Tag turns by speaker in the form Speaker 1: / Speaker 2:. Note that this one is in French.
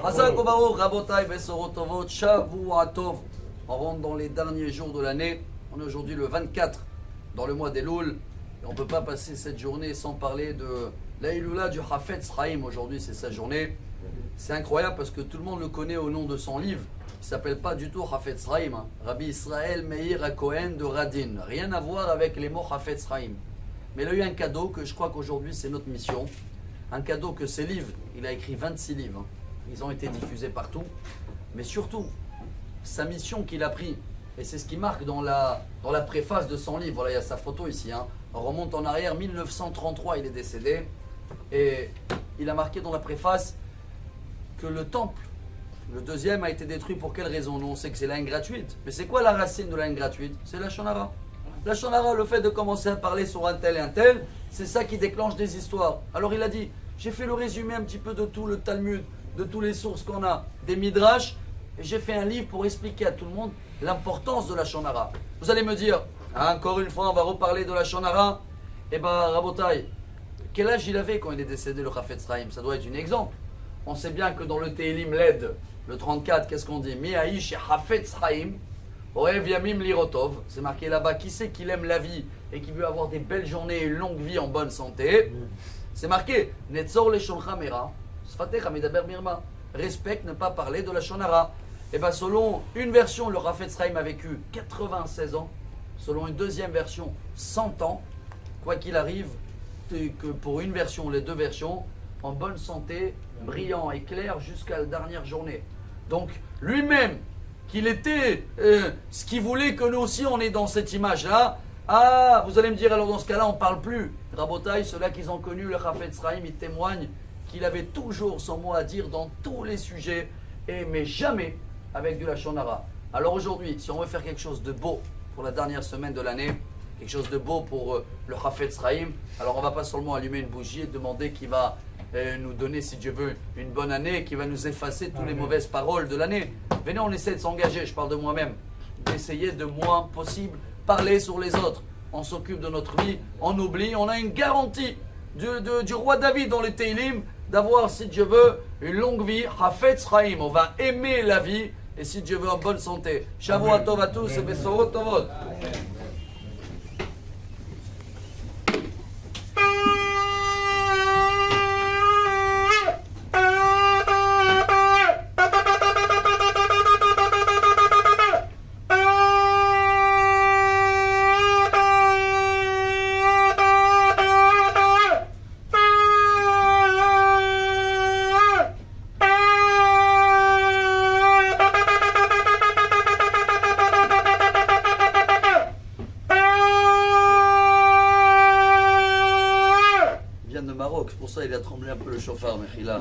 Speaker 1: Hazak Obaou, Rabotai, Besorotovot, Shavuatov. On rentre dans les derniers jours de l'année. On est aujourd'hui le 24 dans le mois d'Elul. Et on ne peut pas passer cette journée sans parler de l'Aïloula du Hafetz Chaim. Aujourd'hui, c'est sa journée. C'est incroyable parce que tout le monde le connaît au nom de son livre. Il ne s'appelle pas du tout Hafetz Chaim. Rabbi Israël Meir HaKohen de Radin. Rien à voir avec les mots Hafetz Chaim. Mais il a eu un cadeau que je crois qu'aujourd'hui c'est notre mission. Un cadeau que ses livres, il a écrit 26 livres. Ils ont été diffusés partout. Mais surtout, sa mission qu'il a pris, et c'est ce qui marque dans la préface de son livre. Voilà, il y a sa photo ici. On remonte en arrière, 1933, il est décédé. Et il a marqué dans la préface que le temple, le deuxième, a été détruit pour quelle raison? Nous, on sait que c'est la haine gratuite. Mais c'est quoi la racine de la haine gratuite? C'est la shonara. La shonara, le fait de commencer à parler sur un tel et un tel, c'est ça qui déclenche des histoires. Alors il a dit, j'ai fait le résumé un petit peu de tout le Talmud, de toutes les sources qu'on a, des Midrash, et j'ai fait un livre pour expliquer à tout le monde l'importance de la shonara. Vous allez me dire, encore une fois, on va reparler de la shonara. Eh bien, Rabotai, quel âge il avait quand il est décédé, le Hafetz Chaim? Ça doit être un exemple. On sait bien que dans le Tehillim LED, le 34, qu'est-ce qu'on dit? Mi'aïch et Hafetz Chaim, Oev Yamim Lirotov. C'est marqué là-bas, qui sait qu'il aime la vie et qui veut avoir des belles journées et une longue vie en bonne santé? C'est marqué, Netzor le Shoncha Mera, Sfatecha Medaber Mirma. Respecte, ne pas parler de la shonara. Et bien selon une version, le Hafetz Chaim a vécu 96 ans. Selon une deuxième version, 100 ans. Quoi qu'il arrive, que pour une version, les deux versions, en bonne santé, brillant et clair jusqu'à la dernière journée. Donc lui-même, qu'il était ce qu'il voulait que nous aussi on est dans cette image-là. Ah, vous allez me dire alors dans ce cas-là on ne parle plus. Rabotai, ceux-là qui ont connu le Hafetz Chaim, ils témoignent qu'il avait toujours son mot à dire dans tous les sujets, mais jamais avec de la shonara. Alors aujourd'hui, si on veut faire quelque chose de beau pour la dernière semaine de l'année, quelque chose de beau pour le Hafetz Chaim, alors on ne va pas seulement allumer une bougie et demander qu'il va nous donner, si Dieu veut, une bonne année, qui va nous effacer toutes les mauvaises paroles de l'année. Venez, on essaie de s'engager, je parle de moi-même, d'essayer de moins possible parler sur les autres. On s'occupe de notre vie, on oublie, on a une garantie du roi David dans les Tehillim d'avoir, si Dieu veut, une longue vie, Hafetz Chaim. On va aimer la vie et si Dieu veut, en bonne santé. Shavuatov à tous et Besorot Tovot. De Maroc, c'est pour ça qu'il a tremblé un peu le chauffard, Mechila.